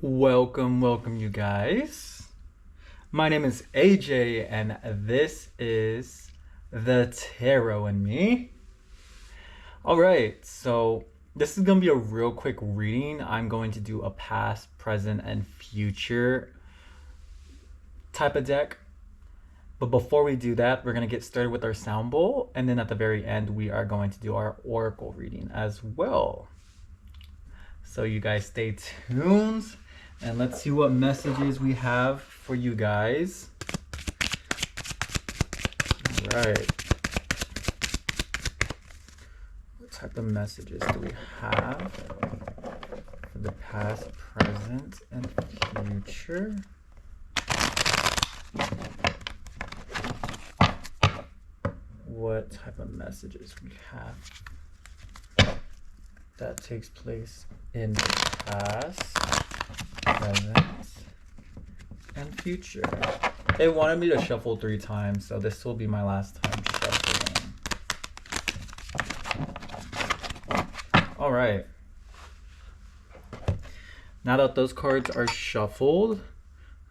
Welcome, you guys. My name is AJ, and this is The Tarot and Me. All right, so this is going to be a real quick reading. I'm going to do a past, present, and future type of deck. But before we do that, we're going to get started with our sound bowl, and then at the very end, we are going to do our oracle reading as well. So you guys stay tuned. And let's see what messages we have for you guys. All right. What type of messages do we have for the past, present, and future? What type of messages we have that takes place in the past, present, and future. They wanted me to shuffle 3 times, so this will be my last time shuffling. All right. Now that those cards are shuffled,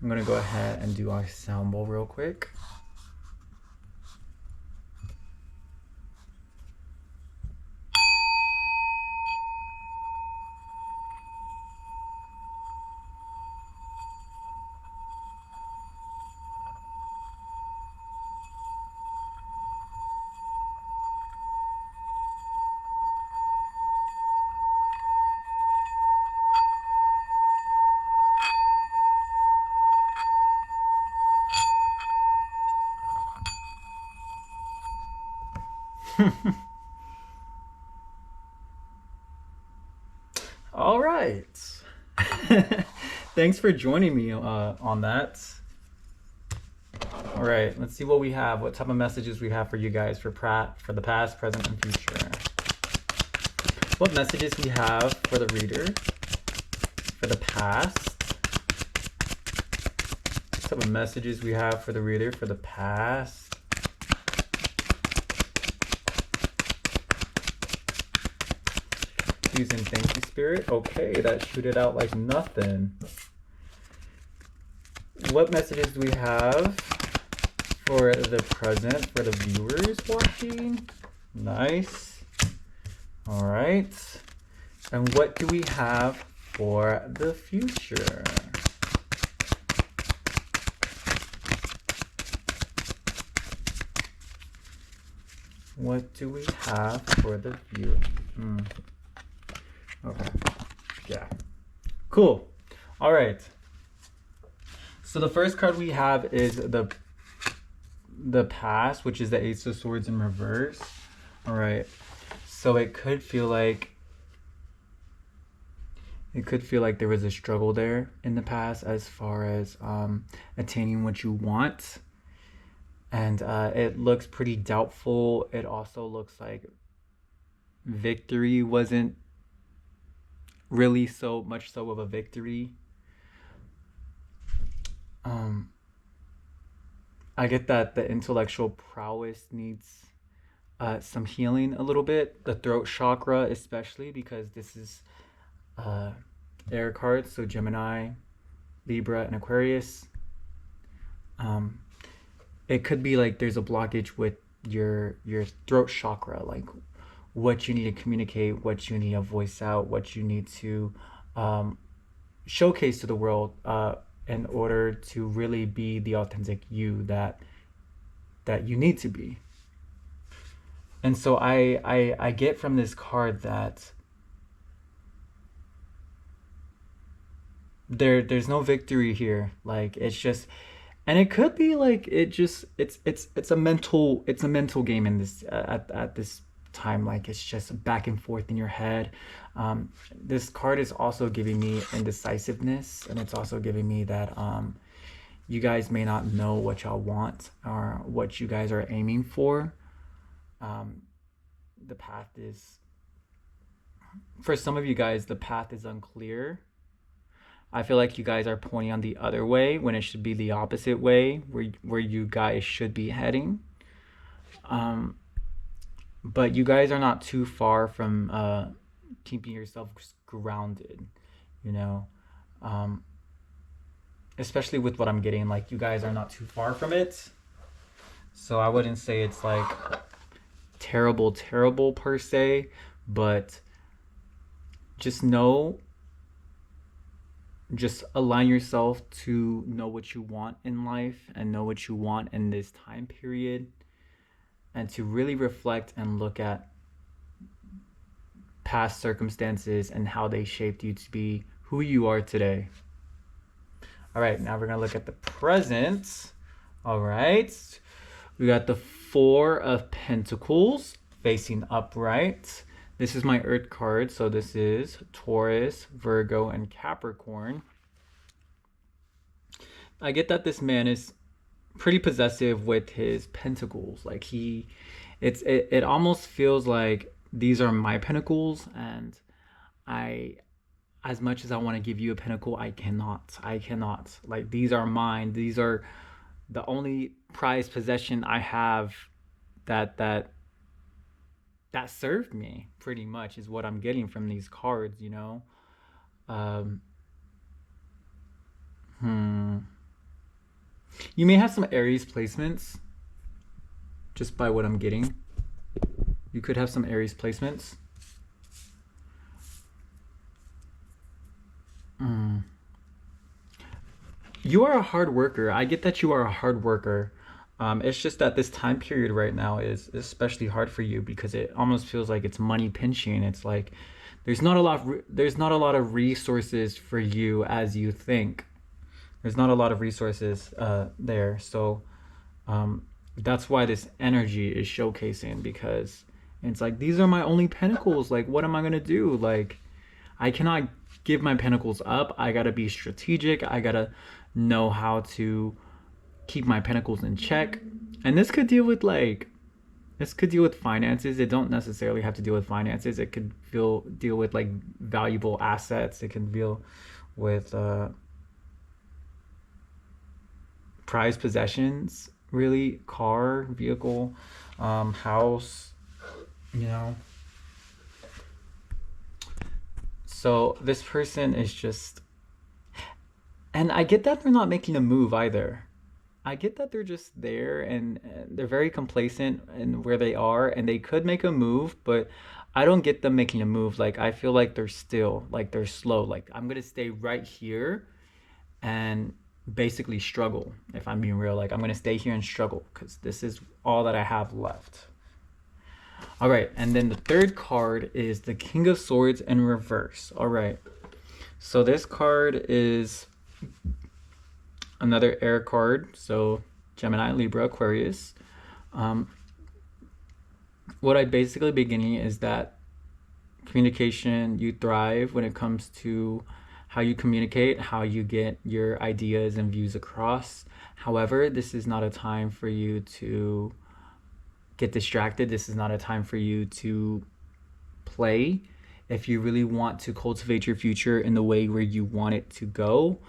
I'm gonna go ahead and do our sound bowl real quick. All right. Thanks for joining me on that. All right, let's see what we have. What type of messages we have for you guys for the past, present, and future. What messages we have for the reader for the past. What type of messages we have for the reader for the past. Using thank you, Spirit. Okay, that shoot it out like nothing. What messages do we have for the present for the viewers watching? Nice. All right. And what do we have for the future? What do we have for the viewer? Okay. Yeah. Cool. All right. So the first card we have is the past, which is the Ace of Swords in reverse. All right. So it could feel like there was a struggle there in the past as far as attaining what you want. And it looks pretty doubtful. It also looks like victory wasn't really so much so of a victory. I get that the intellectual prowess needs some healing a little bit. The throat chakra especially, because this is air cards, so Gemini, Libra, and Aquarius. It could be like there's a blockage with your throat chakra, like what you need to communicate, what you need to voice out, what you need to showcase to the world in order to really be the authentic you that you need to be. And so I get from this card that there's no victory here. Like it's just, and it could be like it's a mental game in this at this time. Like it's just back and forth in your head. This card is also giving me indecisiveness, and it's also giving me that you guys may not know what y'all want or what you guys are aiming for. The path is, for some of you guys, the path is unclear. I feel like you guys are pointing on the other way when it should be the opposite way, where you guys should be heading. But you guys are not too far from keeping yourself grounded, you know. Um, especially with what I'm getting, like you guys are not too far from it. So I wouldn't say it's like terrible, terrible per se, but just know, just align yourself to know what you want in life and know what you want in this time period, and to really reflect and look at past circumstances and how they shaped you to be who you are today. All right, now we're gonna look at the present. All right, we got the Four of Pentacles facing upright. This is my Earth card, so this is Taurus, Virgo, and Capricorn. I get that this man is pretty possessive with his pentacles. Like it almost feels like these are my pentacles, and I, as much as I want to give you a pentacle, I cannot. Like, these are mine. These are the only prized possession I have that served me, pretty much, is what I'm getting from these cards, you know? Um, hmm. You may have some Aries placements just by what I'm getting. You could have some Aries placements. You are a hard worker. I get that you are a hard worker. It's just that this time period right now is especially hard for you because it almost feels like it's money pinching. It's like there's not a lot of resources for you as you think. There's not a lot of resources there. So that's why this energy is showcasing, because it's like, these are my only pentacles. Like, what am I gonna do? Like, I cannot give my pentacles up. I gotta be strategic. I gotta know how to keep my pentacles in check. And this could deal with finances. It don't necessarily have to deal with finances. It could deal with like valuable assets. It can deal with prized possessions, really, car, vehicle, house, you know. So this person is just, and I get that they're not making a move either. I get that they're just there, and they're very complacent in where they are, and they could make a move, but I don't get them making a move. Like, I feel like they're still, like they're slow. Like, I'm gonna stay right here and basically struggle. If I'm being real, like, I'm gonna stay here and struggle because this is all that I have left. All right, and then the third card is the King of Swords in reverse. All right, so this card is another air card, so Gemini, Libra, Aquarius. What I basically be getting is that communication, you thrive when it comes to how you communicate, how you get your ideas and views across. However, this is not a time for you to get distracted. This is not a time for you to play. If you really want to cultivate your future in the way where you want it to go,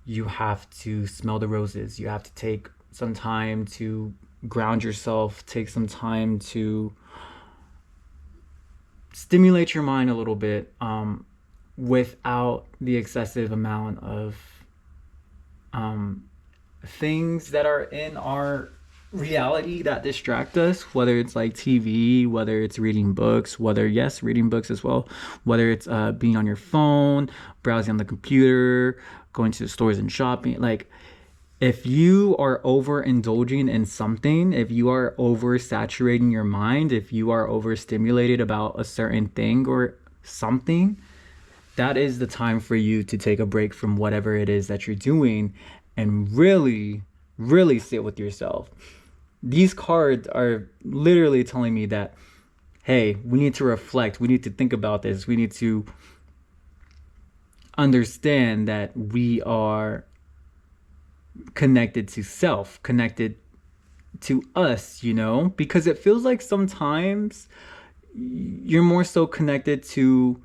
you have to smell the roses. You have to take some time to ground yourself, take some time to stimulate your mind a little bit, without the excessive amount of things that are in our reality that distract us, whether it's like TV, whether it's reading books, reading books as well, whether it's being on your phone, browsing on the computer, going to the stores and shopping. Like, if you are overindulging in something, if you are oversaturating your mind, if you are overstimulated about a certain thing or something, that is the time for you to take a break from whatever it is that you're doing and really, really sit with yourself. These cards are literally telling me that, hey, we need to reflect. We need to think about this. We need to understand that we are connected to self, connected to us, you know, because it feels like sometimes you're more so connected to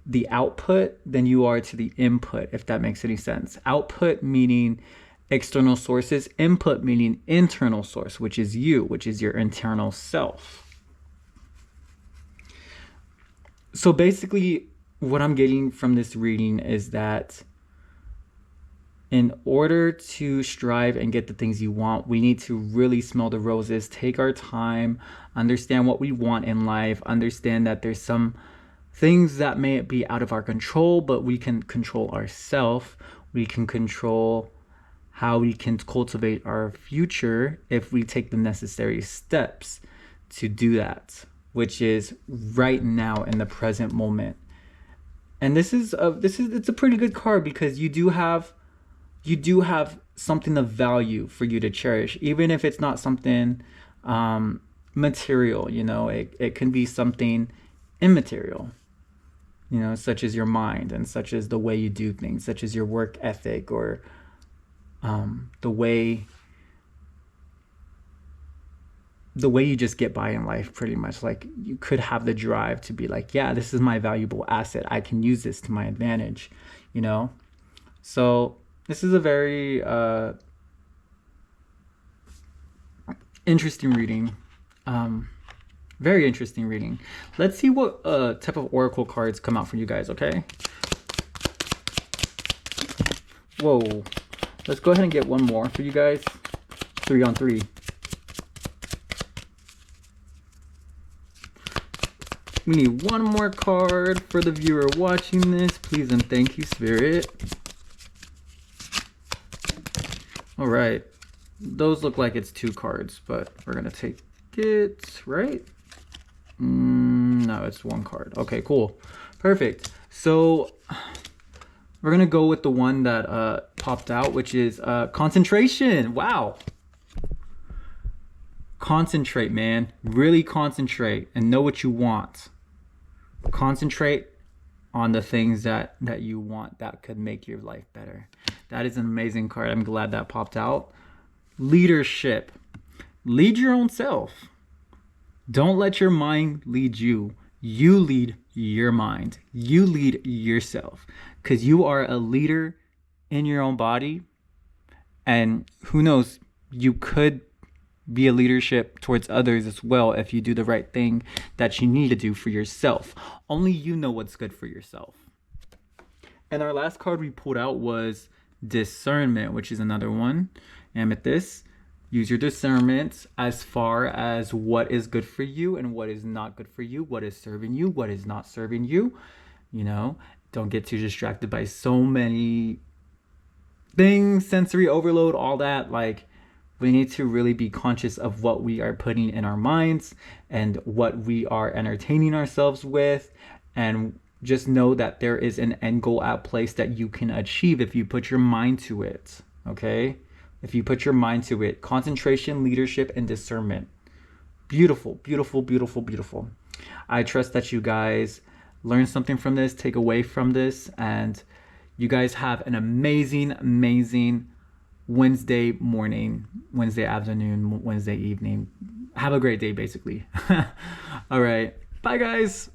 the output than you are to the input, if that makes any sense. Output meaning external sources, input meaning internal source, which is you, which is your internal self. So basically, what I'm getting from this reading is that in order to strive and get the things you want, we need to really smell the roses, take our time, understand what we want in life, understand that there's some things that may be out of our control, but we can control ourselves. We can control how we can cultivate our future if we take the necessary steps to do that, which is right now in the present moment. And it's a pretty good card because you do have something of value for you to cherish, even if it's not something material. It can be something immaterial, such as your mind and such as the way you do things, such as your work ethic, or the way you just get by in life. Pretty much, like, you could have the drive to be like, yeah, this is my valuable asset, I can use this to my advantage. So this is a very interesting reading. Very interesting reading. Let's see what type of oracle cards come out for you guys, okay? Whoa. Let's go ahead and get one more for you guys. 3 on 3. We need one more card for the viewer watching this. Please and thank you, Spirit. All right. Those look like it's 2 cards, but we're going to take it, right? No, it's 1 card. Okay, cool. Perfect. So we're going to go with the one that popped out, which is concentration. Wow. Concentrate, man. Really concentrate and know what you want. Concentrate on the things that you want that could make your life better. That is an amazing card. I'm glad that popped out. Leadership. Lead your own self. Don't let your mind lead you. You lead your mind. You lead yourself, because you are a leader in your own body. And who knows, you could be a leadership towards others as well if you do the right thing that you need to do for yourself. Only you know what's good for yourself. And our last card we pulled out was discernment, which is another one. Amethyst. Use your discernment as far as what is good for you and what is not good for you, what is serving you, what is not serving you. Don't get too distracted by so many things, sensory overload, all that. Like, we need to really be conscious of what we are putting in our minds and what we are entertaining ourselves with. And just know that there is an end goal at place that you can achieve if you put your mind to it. Okay? If you put your mind to it. Concentration, leadership, and discernment. Beautiful, beautiful, beautiful, beautiful. I trust that you guys learn something from this, take away from this, and you guys have an amazing, amazing Wednesday morning, Wednesday afternoon, Wednesday evening. Have a great day, basically. All right. Bye, guys.